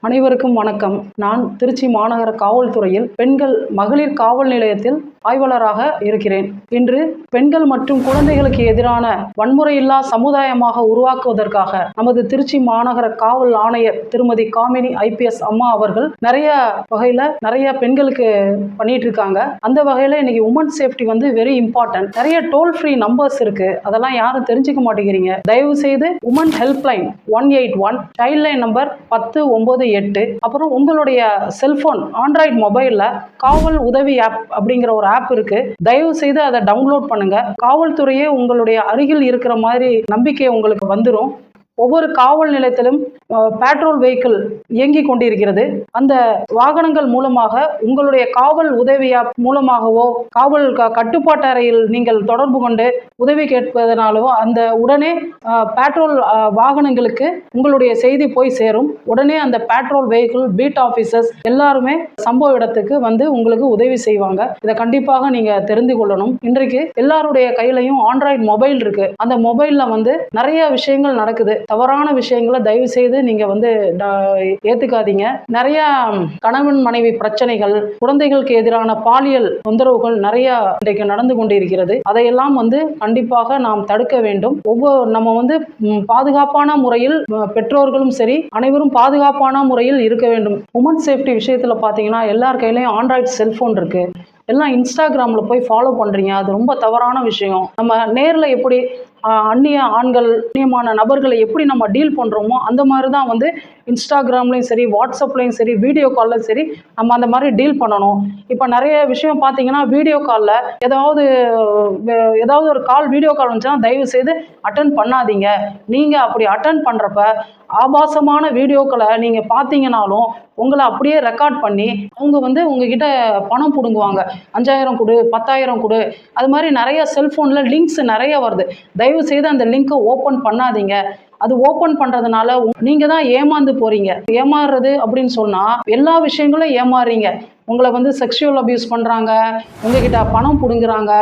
அனைவருக்கும் வணக்கம். நான் திருச்சி மாநகர காவல்துறையில் மகளிர் காவல் நிலையத்தில் ஆய்வாளராக இருக்கிறேன். இன்று பெண்கள் மற்றும் குழந்தைகளுக்கு எதிரான வன்முறையில்லா சமுதாயமாக உருவாக்குவதற்காக நமது திருச்சி மாநகர காவல் ஆணையர் திருமதி காமினி IPS அம்மா அவர்கள் நிறைய பெண்களுக்கு பண்ணிட்டு இருக்காங்க. அந்த வகையில இன்னைக்கு உமன் சேஃப்டி வெரி இம்பார்ட்டன்ட். நிறைய டோல் ஃப்ரீ நம்பர்ஸ் இருக்கு, அதெல்லாம் யாரும் தெரிஞ்சுக்க மாட்டேங்கிறீங்க. தயவு செய்து woman helpline 181, child line number 1098, அப்புறம் உங்களுடைய செல்போன் ஆண்ட்ராய்டு மொபைல்ல காவல் உதவி ஆப் அப்படிங்கிற ஒரு ஆப் இருக்கு. தயவு செய்து அதை டவுன்லோட் பண்ணுங்க. காவல்துறையே உங்களுடைய அருகில் இருக்கிற மாதிரி நம்பிக்கை உங்களுக்கு வந்துடும். ஒவ்வொரு காவல் நிலையத்திலும் பேட்ரோல் வெஹிக்கிள் இயங்கி கொண்டிருக்கிறது. அந்த வாகனங்கள் மூலமாக உங்களுடைய காவல் உதவி ஆப் மூலமாகவோ காவல் கட்டுப்பாட்டு அறையில் நீங்கள் தொடர்பு கொண்டு உதவி கேட்பதனாலோ அந்த உடனே பேட்ரோல் வாகனங்களுக்கு உங்களுடைய செய்தி போய் சேரும். உடனே அந்த பேட்ரோல் வெஹிக்கிள் பீட் ஆபீசர்ஸ் எல்லாருமே சம்பவ இடத்துக்கு உங்களுக்கு உதவி செய்வாங்க. இதை கண்டிப்பாக நீங்க தெரிந்து கொள்ளணும். இன்றைக்கு எல்லாருடைய கையிலையும் ஆண்ட்ராய்டு மொபைல் இருக்கு. அந்த மொபைல்ல நிறைய விஷயங்கள் நடக்குது. தவறான விஷயங்களை தயவு செய்து நீங்க ஏத்துக்காதீங்க. நிறைய கணவன் மனைவி பிரச்சனைகள், குழந்தைகளுக்கு எதிரான பாலியல் தொந்தரவுகள் நிறைய இன்றைக்கு நடந்து கொண்டிருக்கிறது. அதையெல்லாம் கண்டிப்பாக நாம் தடுக்க வேண்டும். நம்ம பாதுகாப்பான முறையில் பெற்றோர்களும் சரி அனைவரும் பாதுகாப்பான முறையில் இருக்க வேண்டும். உமன் சேஃப்டி விஷயத்துல பாத்தீங்கன்னா எல்லார் கையிலையும் ஆண்ட்ராய்டு செல்போன் இருக்கு. எல்லாம் இன்ஸ்டாகிராம்ல போய் ஃபாலோ பண்றீங்க. அது ரொம்ப தவறான விஷயம். நம்ம நேர்ல எப்படி அந்நிய ஆண்கள், அந்நியமான நபர்களை எப்படி நம்ம டீல் பண்றோமோ அந்த மாதிரி தான் இன்ஸ்டாகிராம்லையும் சரி, வாட்ஸ்அப்லையும் சரி, வீடியோ கால்லையும் சரி நம்ம அந்த மாதிரி டீல் பண்ணணும். இப்போ நிறைய விஷயம் பார்த்தீங்கன்னா வீடியோ காலில் ஏதாவது ஒரு வீடியோ கால் வந்துச்சுன்னா தயவு செய்து அட்டன் பண்ணாதீங்க. நீங்கள் அப்படி அட்டன் பண்ணுறப்ப ஆபாசமான வீடியோக்களை நீங்கள் பார்த்தீங்கன்னாலும் உங்களை அப்படியே ரெக்கார்ட் பண்ணி அவங்க உங்ககிட்ட பணம் பிடுங்குவாங்க. 5000 கொடு, 10000 கொடு. அது மாதிரி நிறைய செல்ஃபோனில் லிங்க்ஸ் நிறைய வருது. தயவு செய்து அந்த லிங்கை ஓப்பன் பண்ணாதீங்க. அது ஓப்பன் பண்ணுறதுனால நீங்கள் தான் ஏமாந்து போகிறீங்க. ஏமாறுறது அப்படின்னு சொன்னால் எல்லா விஷயங்களும் ஏமாறுறீங்க. உங்களை செக்ஷுவல் அபியூஸ் பண்ணுறாங்க, உங்ககிட்ட பணம் பிடுங்குறாங்க,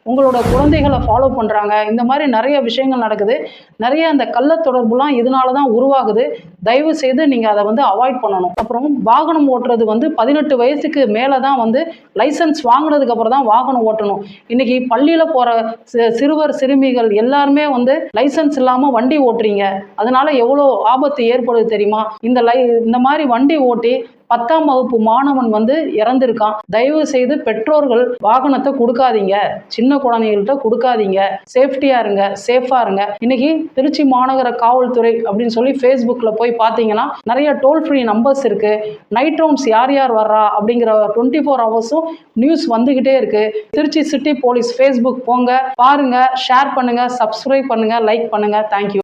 உங்களோட குழந்தைகளை ஃபாலோ பண்ணுறாங்க. இந்த மாதிரி நிறைய விஷயங்கள் நடக்குது. நிறைய அந்த கள்ள தொடர்புலாம் இதனால தான் உருவாகுது. தயவு செய்து நீங்கள் அதை அவாய்ட் பண்ணணும். அப்புறம் வாகனம் ஓட்டுறது 18 வயசுக்கு மேலே தான் லைசன்ஸ் வாங்கினதுக்கு அப்புறம் தான் வாகனம் ஓட்டணும். இன்னைக்கு பள்ளியில் போகிற சிறுவர் சிறுமிகள் எல்லாருமே லைசன்ஸ் இல்லாமல் வண்டி ஓட்டுறீங்க. அதனால எவ்வளோ ஆபத்து ஏற்படுது தெரியுமா? இந்த மாதிரி வண்டி ஓட்டி 10ஆம் வகுப்பு மாணவன் இறந்திருக்கான். தயவு செய்து பெற்றோர்கள் வாகனத்தை கொடுக்காதீங்க, சின்ன குழந்தைகள்கிட்ட கொடுக்காதீங்க. சேஃப்டியா இருங்க, சேஃபா இருங்க. இன்னைக்கு திருச்சி மாநகர காவல்துறை அப்படின்னு சொல்லி ஃபேஸ்புக்கில் போய் பார்த்தீங்கன்னா நிறைய டோல் ஃப்ரீ நம்பர்ஸ் இருக்கு. நைட் ரவுண்ட்ஸ் யார் வர்றா அப்படிங்கிற 24 ஹவர்ஸும் நியூஸ் வந்துகிட்டே இருக்கு. திருச்சி சிட்டி போலீஸ் ஃபேஸ்புக் போங்க, பாருங்க, ஷேர் பண்ணுங்க, சப்ஸ்கிரைப் பண்ணுங்க, லைக் பண்ணுங்க. தேங்க்யூ.